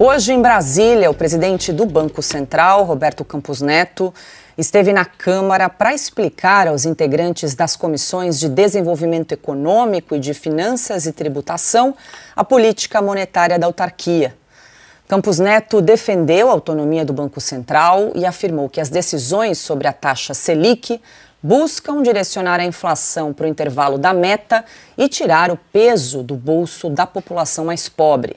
Hoje, em Brasília, o presidente do Banco Central, Roberto Campos Neto, esteve na Câmara para explicar aos integrantes das comissões de Desenvolvimento Econômico e de Finanças e Tributação a política monetária da autarquia. Campos Neto defendeu a autonomia do Banco Central e afirmou que as decisões sobre a taxa Selic buscam direcionar a inflação para o intervalo da meta e tirar o peso do bolso da população mais pobre.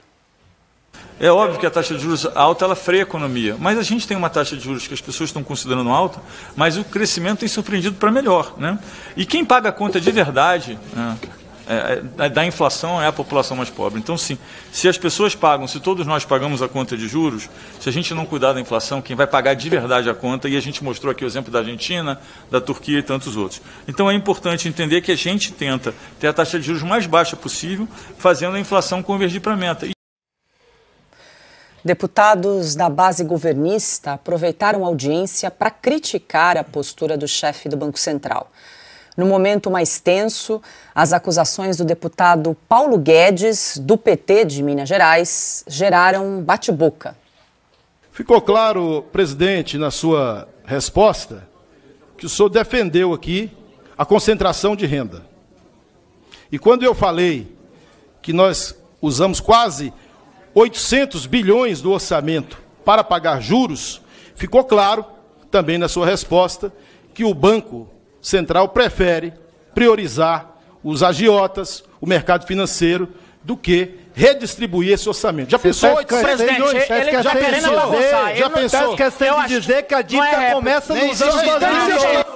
É óbvio que a taxa de juros alta ela freia a economia, mas a gente tem uma taxa de juros que as pessoas estão considerando alta, mas o crescimento tem surpreendido para melhor, né? E quem paga a conta de verdade, né, da inflação é a população mais pobre. Então, sim, se as pessoas pagam, se todos nós pagamos a conta de juros, se a gente não cuidar da inflação, quem vai pagar de verdade a conta, e a gente mostrou aqui o exemplo da Argentina, da Turquia e tantos outros. Então, é importante entender que a gente tenta ter a taxa de juros mais baixa possível, fazendo a inflação convergir para a meta. Deputados da base governista aproveitaram a audiência para criticar a postura do chefe do Banco Central. No momento mais tenso, as acusações do deputado Paulo Guedes, do PT de Minas Gerais, geraram um bate-boca. Ficou claro, presidente, na sua resposta, que o senhor defendeu aqui a concentração de renda. E quando eu falei que nós usamos quase 800 bilhões do orçamento para pagar juros, ficou claro também na sua resposta que o Banco Central prefere priorizar os agiotas, o mercado financeiro, do que redistribuir esse orçamento. Já pensou? Presidente, ele está querendo bagunçar. Já pensou? Está esquecendo de dizer que a dívida começa nos anos 2000.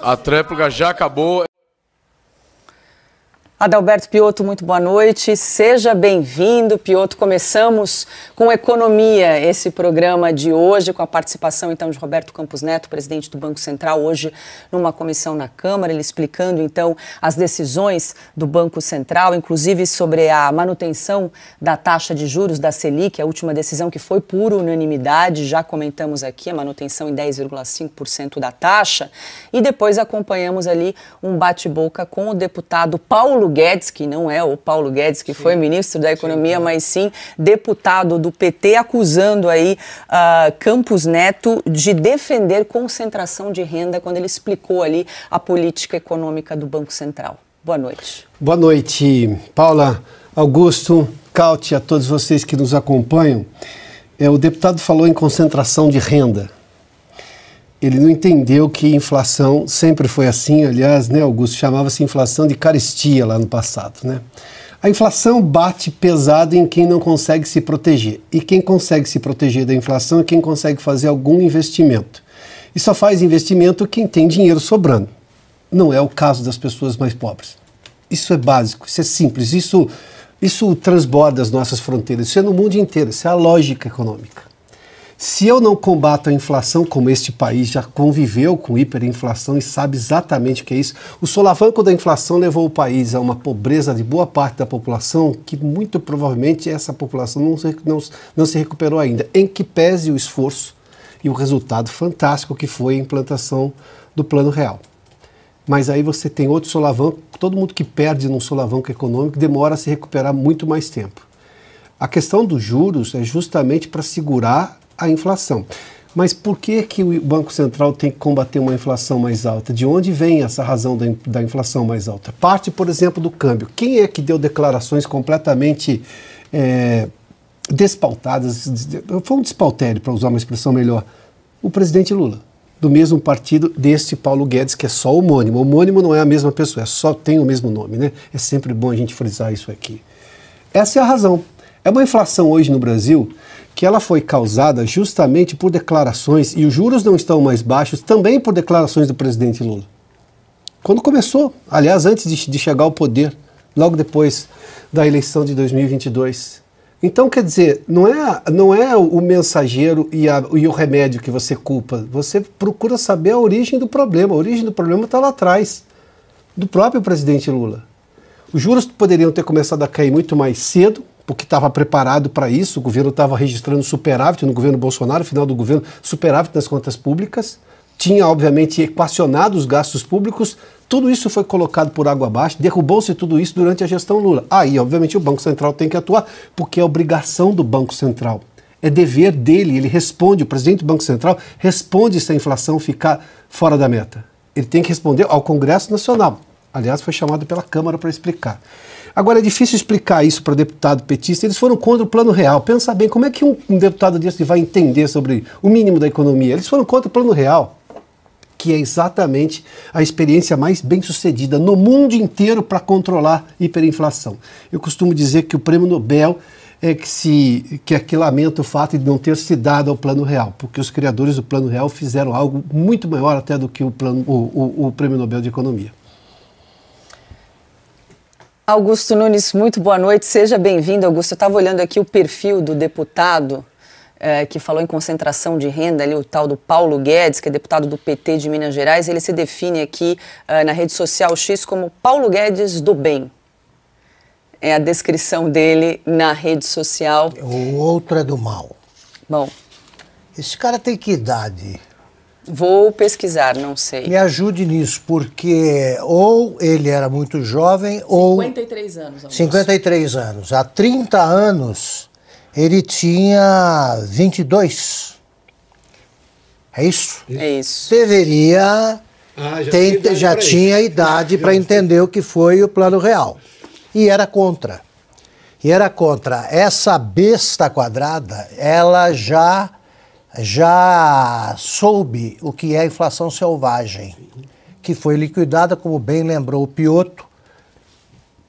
A tréplica já acabou. Adalberto Piotto, muito boa noite. Seja bem-vindo, Piotto. Começamos com Economia, esse programa de hoje, com a participação, então, de Roberto Campos Neto, presidente do Banco Central, hoje numa comissão na Câmara, ele explicando, então, as decisões do Banco Central, inclusive sobre a manutenção da taxa de juros da Selic, a última decisão que foi por unanimidade, já comentamos aqui, a manutenção em 10,5% da taxa, e depois acompanhamos ali um bate-boca com o deputado Paulo Guedes, que não é o Paulo Guedes, que foi ministro da Economia, mas sim deputado do PT, acusando aí Campos Neto de defender concentração de renda quando ele explicou ali a política econômica do Banco Central. Boa noite. Boa noite, Paula, Augusto, Cauti, a todos vocês que nos acompanham. O deputado falou em concentração de renda. Ele não entendeu que inflação sempre foi assim, aliás, né, Augusto, chamava-se inflação de carestia lá no passado, né? A inflação bate pesado em quem não consegue se proteger. E quem consegue se proteger da inflação é quem consegue fazer algum investimento. E só faz investimento quem tem dinheiro sobrando. Não é o caso das pessoas mais pobres. Isso é básico, isso é simples, isso transborda as nossas fronteiras, isso é no mundo inteiro, isso é a lógica econômica. Se eu não combato a inflação, como este país já conviveu com hiperinflação e sabe exatamente o que é isso, o solavanco da inflação levou o país a uma pobreza de boa parte da população que muito provavelmente essa população não se recuperou ainda, em que pese o esforço e o resultado fantástico que foi a implantação do Plano Real. Mas aí você tem outro solavanco, todo mundo que perde num solavanco econômico demora a se recuperar muito mais tempo. A questão dos juros é justamente para segurar a inflação. Mas por que o Banco Central tem que combater uma inflação mais alta? De onde vem essa razão da inflação mais alta? Parte, por exemplo, do câmbio. Quem é que deu declarações completamente despautadas? Foi um despautério, para usar uma expressão melhor. O presidente Lula, do mesmo partido deste Paulo Guedes, que é só homônimo. Homônimo não é a mesma pessoa, só tem o mesmo nome, né? É sempre bom a gente frisar isso aqui. Essa é a razão. É uma inflação hoje no Brasil que ela foi causada justamente por declarações, e os juros não estão mais baixos, também por declarações do presidente Lula. Quando começou, aliás, antes de chegar ao poder, logo depois da eleição de 2022. Então, quer dizer, não é o mensageiro e o remédio que você culpa, você procura saber a origem do problema. A origem do problema está lá atrás, do próprio presidente Lula. Os juros poderiam ter começado a cair muito mais cedo, porque estava preparado para isso, o governo estava registrando superávit no governo Bolsonaro, final do governo, superávit nas contas públicas, tinha, obviamente, equacionado os gastos públicos, tudo isso foi colocado por água abaixo, derrubou-se tudo isso durante a gestão Lula. Aí, obviamente, o Banco Central tem que atuar, porque é obrigação do Banco Central, é dever dele, ele responde, o presidente do Banco Central responde se a inflação ficar fora da meta. Ele tem que responder ao Congresso Nacional. Aliás, foi chamado pela Câmara para explicar. Agora, é difícil explicar isso para deputado petista. Eles foram contra o Plano Real. Pensa bem, como é que um deputado desse vai entender sobre o mínimo da economia? Eles foram contra o Plano Real, que é exatamente a experiência mais bem-sucedida no mundo inteiro para controlar hiperinflação. Eu costumo dizer que o Prêmio Nobel é que lamenta o fato de não ter se dado ao Plano Real, porque os criadores do Plano Real fizeram algo muito maior até do que o Prêmio Nobel de Economia. Augusto Nunes, muito boa noite, seja bem-vindo, Augusto. Eu estava olhando aqui o perfil do deputado que falou em concentração de renda, ali, o tal do Paulo Guedes, que é deputado do PT de Minas Gerais. Ele se define aqui na rede social X como Paulo Guedes do bem. É a descrição dele na rede social. O outro é do mal. Bom. Esse cara tem que idade? Vou pesquisar, não sei. Me ajude nisso, porque ou ele era muito jovem, 53 anos. Augusto. 53 anos. Há 30 anos, ele tinha 22. É isso? É isso. Deveria... já tinha idade para entender o que foi o Plano Real. E era contra. Essa besta quadrada, ela já soube o que é a inflação selvagem, que foi liquidada, como bem lembrou o Piotto.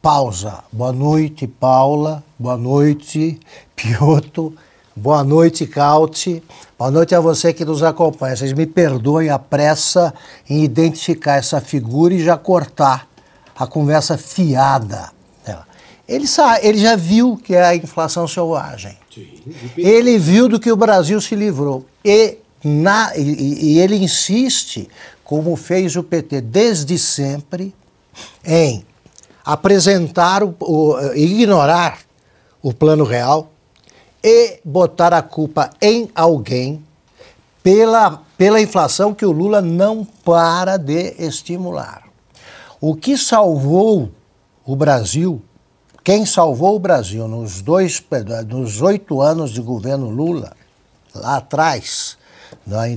Pausa. Boa noite, Paula. Boa noite, Piotto. Boa noite, Cauti. Boa noite a você que nos acompanha. Vocês me perdoem a pressa em identificar essa figura e já cortar a conversa fiada. Ele já viu que é a inflação selvagem. Ele viu do que o Brasil se livrou. E ele insiste, como fez o PT desde sempre, em apresentar, ignorar o Plano Real e botar a culpa em alguém pela inflação que o Lula não para de estimular. O que salvou o Brasil... Quem salvou o Brasil nos 8 anos de governo Lula, lá atrás,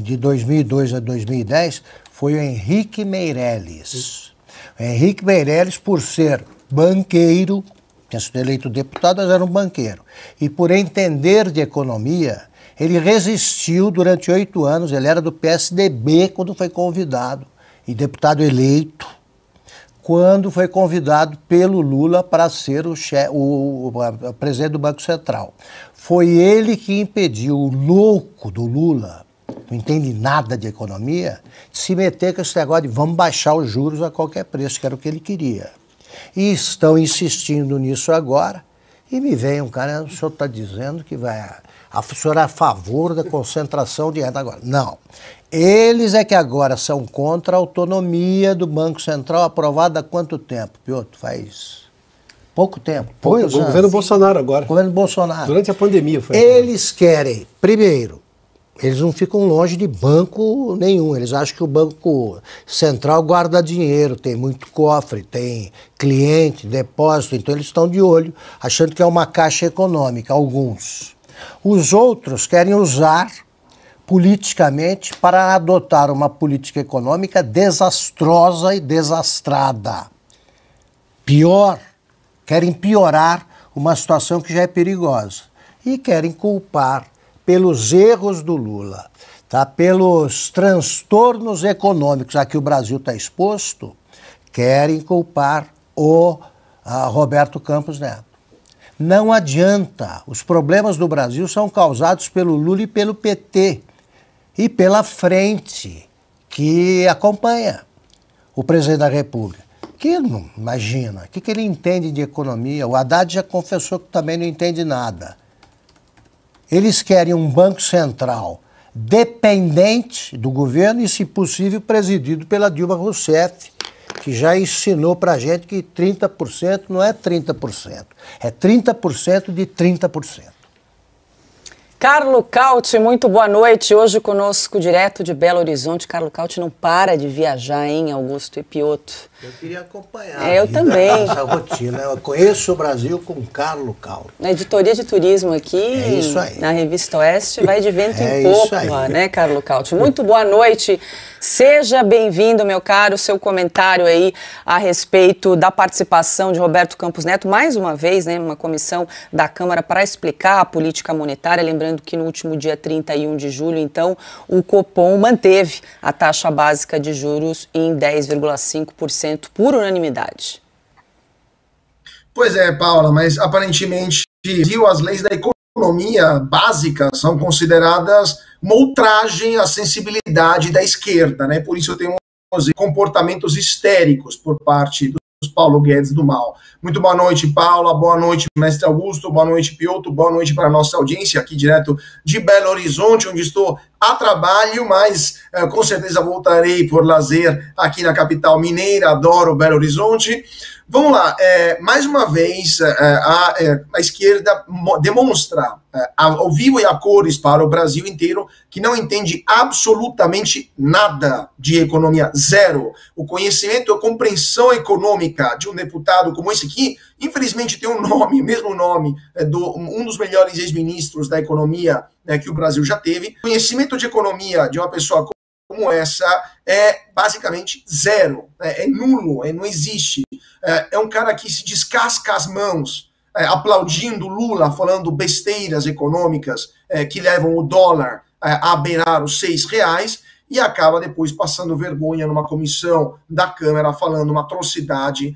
de 2002 a 2010, foi o Henrique Meirelles. O Henrique Meirelles, por ser banqueiro, tinha sido eleito deputado, mas era um banqueiro, e por entender de economia, ele resistiu durante 8 anos, ele era do PSDB quando foi convidado, e deputado eleito, quando foi convidado pelo Lula para ser o presidente do Banco Central. Foi ele que impediu o louco do Lula, não entende nada de economia, de se meter com esse negócio de vamos baixar os juros a qualquer preço, que era o que ele queria. E estão insistindo nisso agora, e me vem um cara, o senhor está dizendo que o senhor é a favor da concentração de renda agora. Não. Eles é que agora são contra a autonomia do Banco Central, aprovada há quanto tempo, Piotto? Faz pouco tempo. Foi o governo Bolsonaro agora. O governo Bolsonaro. Durante a pandemia foi. Eles querem, primeiro, eles não ficam longe de banco nenhum. Eles acham que o Banco Central guarda dinheiro, tem muito cofre, tem cliente, depósito, então eles estão de olho, achando que é uma caixa econômica, alguns. Os outros querem usar politicamente para adotar uma política econômica desastrosa e desastrada. Pior, querem piorar uma situação que já é perigosa. E querem culpar pelos erros do Lula, tá? Pelos transtornos econômicos a que o Brasil está exposto, querem culpar o Roberto Campos Neto. Não adianta, os problemas do Brasil são causados pelo Lula e pelo PT e pela frente que acompanha o presidente da República. Que não, imagina, o que ele entende de economia? O Haddad já confessou que também não entende nada. Eles querem um Banco Central dependente do governo e, se possível, presidido pela Dilma Rousseff, que já ensinou para a gente que 30% não é 30%, é 30% de 30%. Carlo Cauti, muito boa noite. Hoje conosco, direto de Belo Horizonte. Carlo Cauti não para de viajar, hein, Augusto Epioto? Eu queria acompanhar. Eu também. Essa rotina. Eu conheço o Brasil com Carlo Cauti. Na editoria de turismo aqui, isso aí. Na Revista Oeste, vai de vento em isso popa, né, Carlo Cauti? Muito boa noite. Seja bem-vindo, meu caro, seu comentário aí a respeito da participação de Roberto Campos Neto, mais uma vez, né, uma comissão da Câmara para explicar a política monetária, lembrando que no último dia 31 de julho, então, o Copom manteve a taxa básica de juros em 10,5% por unanimidade. Pois é, Paula, mas aparentemente as leis da economia básica são consideradas uma ultragem à sensibilidade da esquerda, né? Por isso eu tenho comportamentos histéricos por parte dos Paulo Guedes do mal. Muito boa noite, Paula, boa noite, mestre Augusto, boa noite, Pioto, boa noite para a nossa audiência aqui direto de Belo Horizonte, onde estou a trabalho, mas com certeza voltarei por lazer aqui na capital mineira, adoro Belo Horizonte. Vamos lá, mais uma vez a esquerda demonstra ao vivo e a cores para o Brasil inteiro que não entende absolutamente nada de economia, zero. O conhecimento, a compreensão econômica de um deputado como esse aqui, infelizmente tem um nome, mesmo nome, um dos melhores ex-ministros da economia que o Brasil já teve. O conhecimento de economia de uma pessoa como essa é basicamente zero, é nulo, não existe. É um cara que se descasca as mãos, aplaudindo Lula, falando besteiras econômicas que levam o dólar a beirar os R$6 e acaba depois passando vergonha numa comissão da Câmara falando uma atrocidade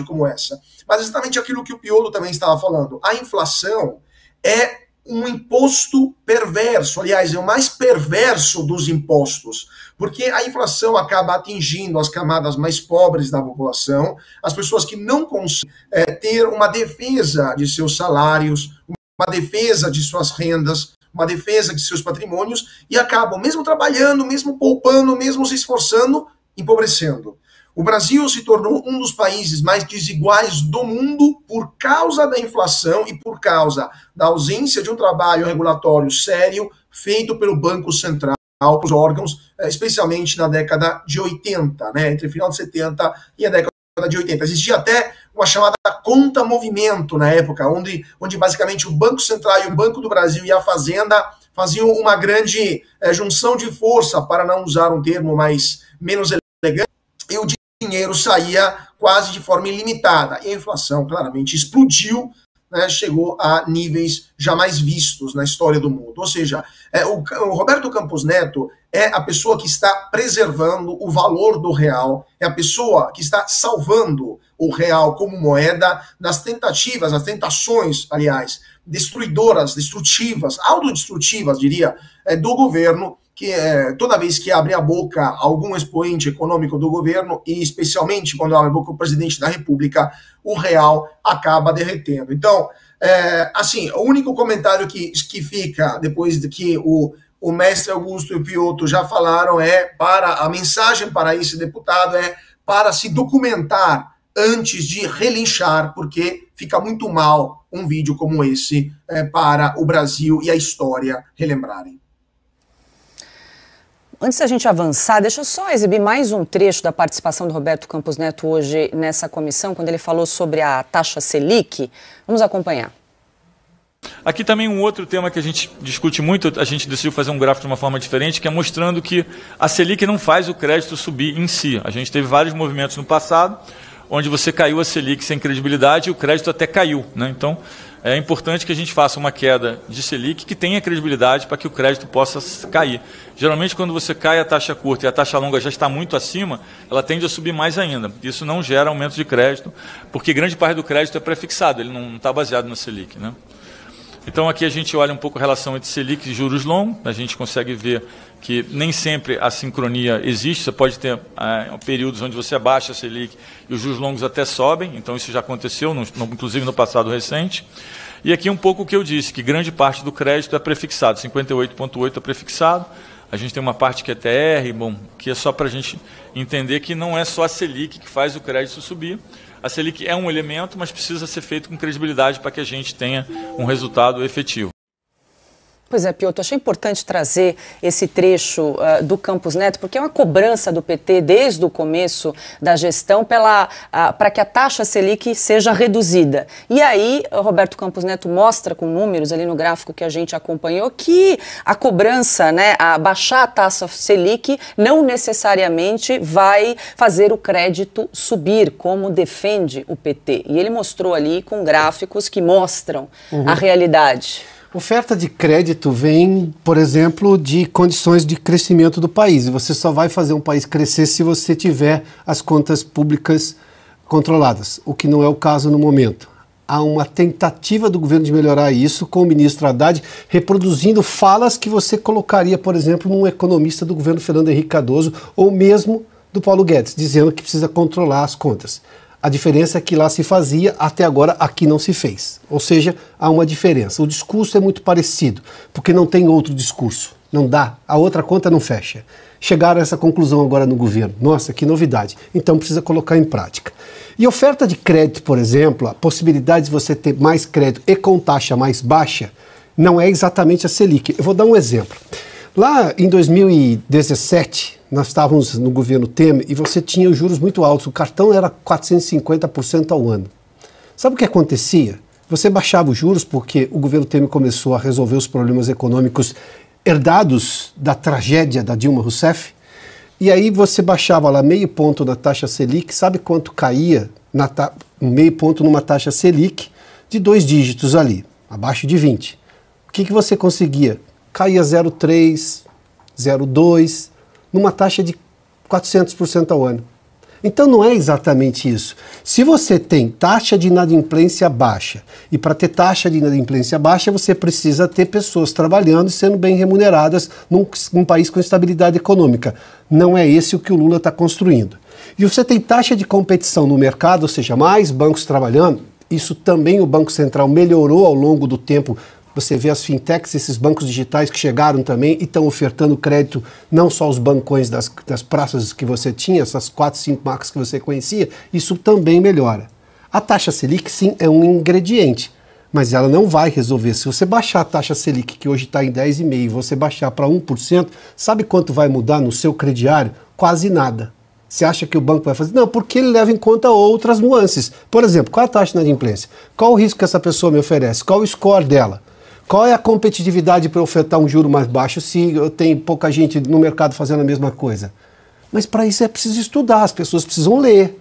como essa. Mas exatamente aquilo que o Piolo também estava falando, a inflação é um imposto perverso, aliás, é o mais perverso dos impostos, porque a inflação acaba atingindo as camadas mais pobres da população, as pessoas que não conseguem ter uma defesa de seus salários, uma defesa de suas rendas, uma defesa de seus patrimônios, e acabam, mesmo trabalhando, mesmo poupando, mesmo se esforçando, empobrecendo. O Brasil se tornou um dos países mais desiguais do mundo por causa da inflação e por causa da ausência de um trabalho regulatório sério feito pelo Banco Central, os órgãos, especialmente na década de 80, né, entre o final de 70 e a década de 80. Existia até uma chamada conta-movimento na época, onde basicamente o Banco Central e o Banco do Brasil e a Fazenda faziam uma grande junção de força, para não usar um termo menos elegante, e o dinheiro saía quase de forma ilimitada. E a inflação claramente explodiu, né, chegou a níveis jamais vistos na história do mundo. Ou seja, o Roberto Campos Neto é a pessoa que está preservando o valor do real, é a pessoa que está salvando o real como moeda nas tentativas, nas tentações, aliás, destrutivas, autodestrutivas, diria, do governo, que toda vez que abre a boca algum expoente econômico do governo, e especialmente quando abre a boca o presidente da República, o real acaba derretendo. Então, assim, o único comentário que fica depois de que o mestre Augusto e o Pioto já falaram a mensagem para esse deputado para se documentar antes de relinchar, porque fica muito mal um vídeo como esse para o Brasil e a história relembrarem. Antes da gente avançar, deixa eu só exibir mais um trecho da participação do Roberto Campos Neto hoje nessa comissão, quando ele falou sobre a taxa Selic. Vamos acompanhar. Aqui também um outro tema que a gente discute muito, a gente decidiu fazer um gráfico de uma forma diferente, que é mostrando que a Selic não faz o crédito subir em si. A gente teve vários movimentos no passado, onde você caiu a Selic sem credibilidade e o crédito até caiu, né? Então, é importante que a gente faça uma queda de Selic que tenha credibilidade para que o crédito possa cair. Geralmente, quando você cai a taxa curta e a taxa longa já está muito acima, ela tende a subir mais ainda. Isso não gera aumento de crédito, porque grande parte do crédito é pré-fixado, ele não está baseado na Selic, né? Então, aqui a gente olha um pouco a relação entre Selic e juros longos. A gente consegue ver que nem sempre a sincronia existe. Você pode ter períodos onde você abaixa a Selic e os juros longos até sobem. Então, isso já aconteceu, inclusive no passado recente. E aqui um pouco o que eu disse, que grande parte do crédito é prefixado. 58,8% é prefixado. A gente tem uma parte que é TR, bom, que é só para a gente entender que não é só a Selic que faz o crédito subir. A Selic é um elemento, mas precisa ser feito com credibilidade para que a gente tenha um resultado efetivo. Pois é, Piotr, achei importante trazer esse trecho do Campos Neto, porque é uma cobrança do PT desde o começo da gestão para que a taxa Selic seja reduzida. E aí, Roberto Campos Neto mostra com números ali no gráfico que a gente acompanhou que a cobrança, né, a baixar a taxa Selic não necessariamente vai fazer o crédito subir, como defende o PT. E ele mostrou ali com gráficos que mostram a realidade. Oferta de crédito vem, por exemplo, de condições de crescimento do país. E você só vai fazer um país crescer se você tiver as contas públicas controladas, o que não é o caso no momento. Há uma tentativa do governo de melhorar isso com o ministro Haddad reproduzindo falas que você colocaria, por exemplo, num economista do governo Fernando Henrique Cardoso ou mesmo do Paulo Guedes, dizendo que precisa controlar as contas. A diferença é que lá se fazia, até agora aqui não se fez. Ou seja, há uma diferença. O discurso é muito parecido, porque não tem outro discurso. Não dá, a outra conta não fecha. Chegaram a essa conclusão agora no governo. Nossa, que novidade. Então precisa colocar em prática. E oferta de crédito, por exemplo, a possibilidade de você ter mais crédito e com taxa mais baixa, não é exatamente a Selic. Eu vou dar um exemplo. Lá em 2017, nós estávamos no governo Temer e você tinha os juros muito altos. O cartão era 450% ao ano. Sabe o que acontecia? Você baixava os juros porque o governo Temer começou a resolver os problemas econômicos herdados da tragédia da Dilma Rousseff. E aí você baixava lá meio ponto na taxa Selic. Sabe quanto caía meio ponto numa taxa Selic de 2 dígitos ali, abaixo de 20? O que você conseguia? Caía 0,3, 0,2, numa taxa de 400% ao ano. Então não é exatamente isso. Se você tem taxa de inadimplência baixa, e para ter taxa de inadimplência baixa, você precisa ter pessoas trabalhando e sendo bem remuneradas num país com estabilidade econômica. Não é esse o que o Lula está construindo. E você tem taxa de competição no mercado, ou seja, mais bancos trabalhando, isso também o Banco Central melhorou ao longo do tempo. Você vê as fintechs, esses bancos digitais que chegaram também e estão ofertando crédito, não só os bancões das praças que você tinha, essas 4, 5 marcas que você conhecia, isso também melhora. A taxa Selic, sim, é um ingrediente, mas ela não vai resolver. Se você baixar a taxa Selic, que hoje está em 10,5%, e você baixar para 1%, sabe quanto vai mudar no seu crediário? Quase nada. Você acha que o banco vai fazer? Não, porque ele leva em conta outras nuances. Por exemplo, qual a taxa de inadimplência? Qual o risco que essa pessoa me oferece? Qual o score dela? Qual é a competitividade para ofertar um juro mais baixo se eu tenho pouca gente no mercado fazendo a mesma coisa? Mas para isso é preciso estudar, as pessoas precisam ler.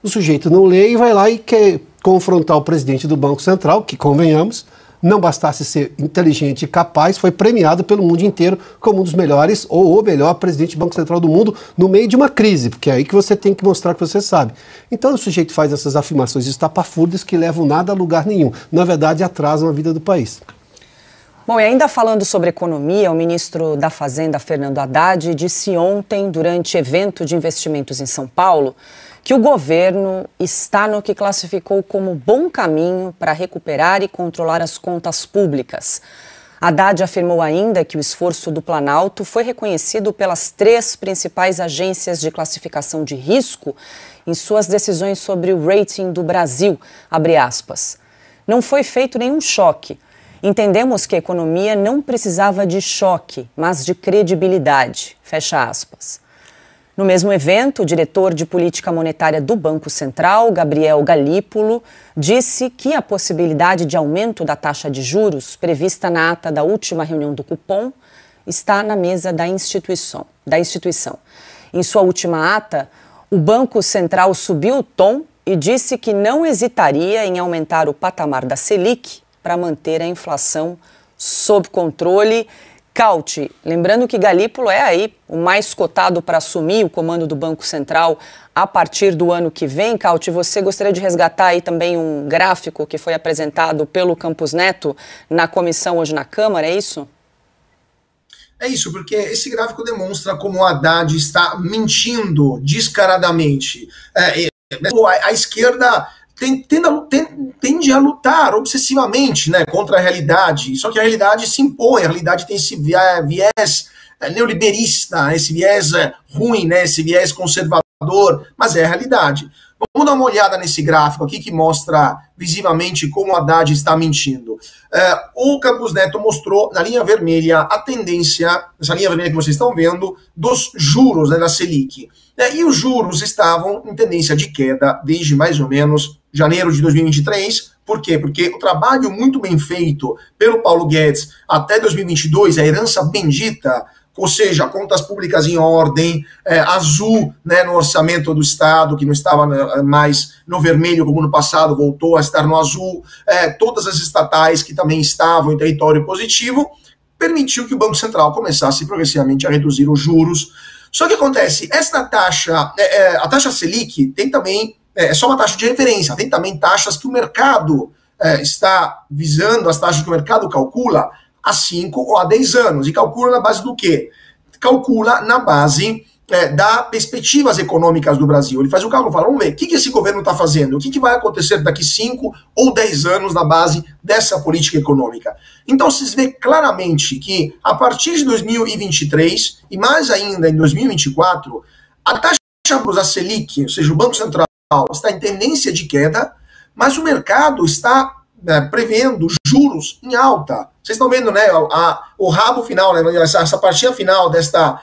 O sujeito não lê e vai lá e quer confrontar o presidente do Banco Central, que, convenhamos, não bastasse ser inteligente e capaz, foi premiado pelo mundo inteiro como um dos melhores ou o melhor presidente do Banco Central do mundo no meio de uma crise, porque é aí que você tem que mostrar que você sabe. Então o sujeito faz essas afirmações estapafúrdias que levam nada a lugar nenhum. Na verdade, atrasam a vida do país. Bom, e ainda falando sobre economia, o ministro da Fazenda, Fernando Haddad, disse ontem, durante evento de investimentos em São Paulo, que o governo está no que classificou como bom caminho para recuperar e controlar as contas públicas. Haddad afirmou ainda que o esforço do Planalto foi reconhecido pelas 3 principais agências de classificação de risco em suas decisões sobre o rating do Brasil, abre aspas. Não foi feito nenhum choque. Entendemos que a economia não precisava de choque, mas de credibilidade, fecha aspas. No mesmo evento, o diretor de política monetária do Banco Central, Gabriel Galípolo, disse que a possibilidade de aumento da taxa de juros prevista na ata da última reunião do Copom está na mesa da instituição. Em sua última ata, o Banco Central subiu o tom e disse que não hesitaria em aumentar o patamar da Selic para manter a inflação sob controle. Cauti, lembrando que Galípolo é aí o mais cotado para assumir o comando do Banco Central a partir do ano que vem. Cauti, você gostaria de resgatar aí também um gráfico que foi apresentado pelo Campos Neto na comissão hoje na Câmara, é isso? É isso, porque esse gráfico demonstra como o Haddad está mentindo descaradamente. A esquerda tende a lutar obsessivamente, né, contra a realidade, só que a realidade se impõe, a realidade tem esse viés neoliberista, esse viés ruim, né, esse viés conservador, mas é a realidade. Vamos dar uma olhada nesse gráfico aqui que mostra visivelmente como o Haddad está mentindo. O Campos Neto mostrou na linha vermelha a tendência, essa linha vermelha que vocês estão vendo, dos juros, né, da Selic. E os juros estavam em tendência de queda desde mais ou menos janeiro de 2023. Por quê? Porque o trabalho muito bem feito pelo Paulo Guedes até 2022, a herança bendita, ou seja, contas públicas em ordem, azul, né, no orçamento do Estado, que não estava mais no vermelho como no passado, voltou a estar no azul, todas as estatais que também estavam em território positivo, permitiu que o Banco Central começasse progressivamente a reduzir os juros. Só que acontece, esta taxa, a taxa Selic tem também, é só uma taxa de referência, tem também taxas que o mercado está visando, as taxas que o mercado calcula, há 5 ou há 10 anos. E calcula na base do quê? Calcula na base das perspectivas econômicas do Brasil. Ele faz um cálculo e fala, vamos ver, o que esse governo está fazendo? O que vai acontecer daqui 5 ou 10 anos na base dessa política econômica? Então, vocês vê claramente que, a partir de 2023, e mais ainda em 2024, a taxa da Selic, ou seja, o Banco Central, está em tendência de queda, mas o mercado está prevendo juros em alta. Vocês estão vendo, né, o rabo final, né, essa partinha final dessa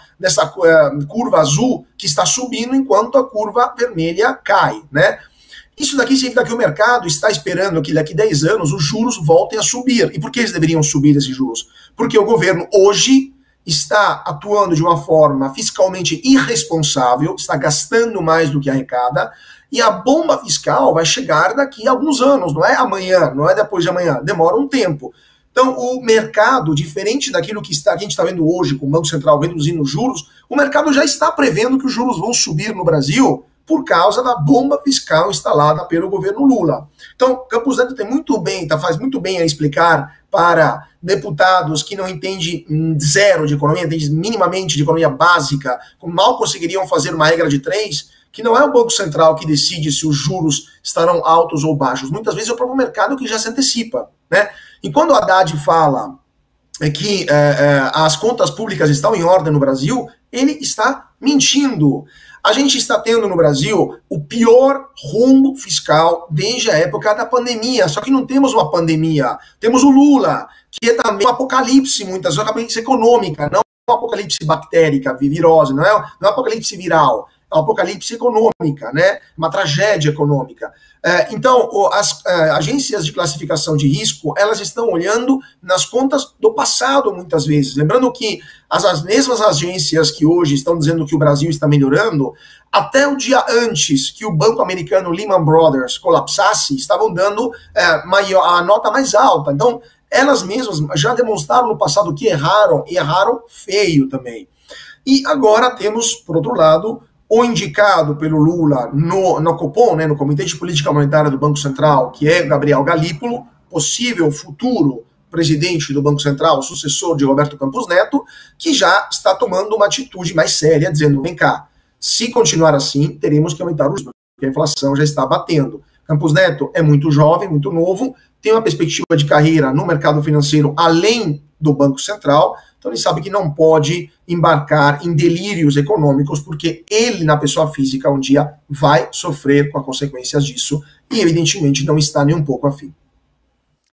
curva azul que está subindo enquanto a curva vermelha cai, né? Isso daqui significa que o mercado está esperando que daqui a 10 anos os juros voltem a subir. E por que eles deveriam subir esses juros? Porque o governo hoje está atuando de uma forma fiscalmente irresponsável, está gastando mais do que arrecada, e a bomba fiscal vai chegar daqui a alguns anos, não é amanhã, não é depois de amanhã, demora um tempo. Então, o mercado, diferente daquilo que a gente está vendo hoje com o Banco Central reduzindo os juros, o mercado já está prevendo que os juros vão subir no Brasil por causa da bomba fiscal instalada pelo governo Lula. Então, Campos Neto faz muito bem a explicar para deputados que não entendem zero de economia, entendem minimamente de economia básica, como mal conseguiriam fazer uma regra de 3, que não é o Banco Central que decide se os juros estarão altos ou baixos. Muitas vezes é o próprio mercado que já se antecipa, né? E quando o Haddad fala que as contas públicas estão em ordem no Brasil, ele está mentindo. A gente está tendo no Brasil o pior rombo fiscal desde a época da pandemia. Só que não temos uma pandemia. Temos o Lula, que é também um apocalipse, muitas vezes, uma apocalipse econômica, não uma apocalipse bactérica, virose, não é um apocalipse viral. É uma apocalipse econômica, né? Uma tragédia econômica. Então, as agências de classificação de risco, elas estão olhando nas contas do passado, muitas vezes. Lembrando que as mesmas agências que hoje estão dizendo que o Brasil está melhorando, até o dia antes que o banco americano Lehman Brothers colapsasse, estavam dando a nota mais alta. Então, elas mesmas já demonstraram no passado que erraram, e erraram feio também. E agora temos, por outro lado, o indicado pelo Lula no Copom, né, no Comitê de Política Monetária do Banco Central, que é Gabriel Galípolo, possível futuro presidente do Banco Central, sucessor de Roberto Campos Neto, que já está tomando uma atitude mais séria, dizendo, vem cá, se continuar assim, teremos que aumentar os juros, porque a inflação já está batendo. Campos Neto é muito jovem, muito novo, tem uma perspectiva de carreira no mercado financeiro além do Banco Central, então ele sabe que não pode embarcar em delírios econômicos, porque ele, na pessoa física, um dia vai sofrer com as consequências disso, e evidentemente não está nem um pouco afim.